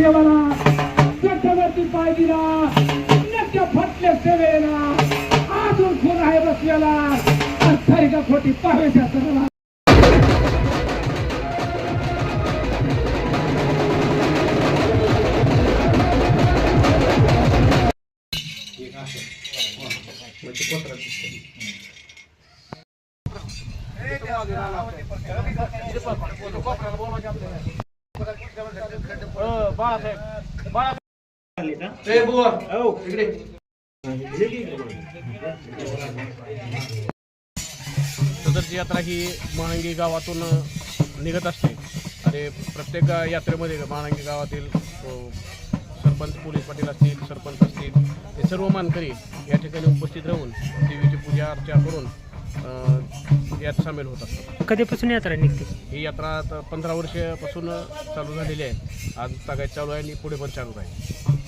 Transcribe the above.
देवाला चक्रवर्ती पाय दिला नक्की फटले सेवेला अजून कोण आहे बसलेला खरी का खोटी पाहायच्या सगळ्याला सदरची यात्रा ही महांगी गावातून निघत असते आणि प्रत्येक यात्रेमध्ये महांगी गावातील सरपंच पोलीस पाटील असतील सरपंच असतील हे सर्व मानकरी या ठिकाणी उपस्थित राहून देवीची पूजा अर्चा करून यात सामील होत असतात. कधीपासून यात्रा निघते? ही यात्रा 15 वर्षापासून चालू झालेली आहे. आज तागायत चालू आहे आणि पुढे पण चालू आहे.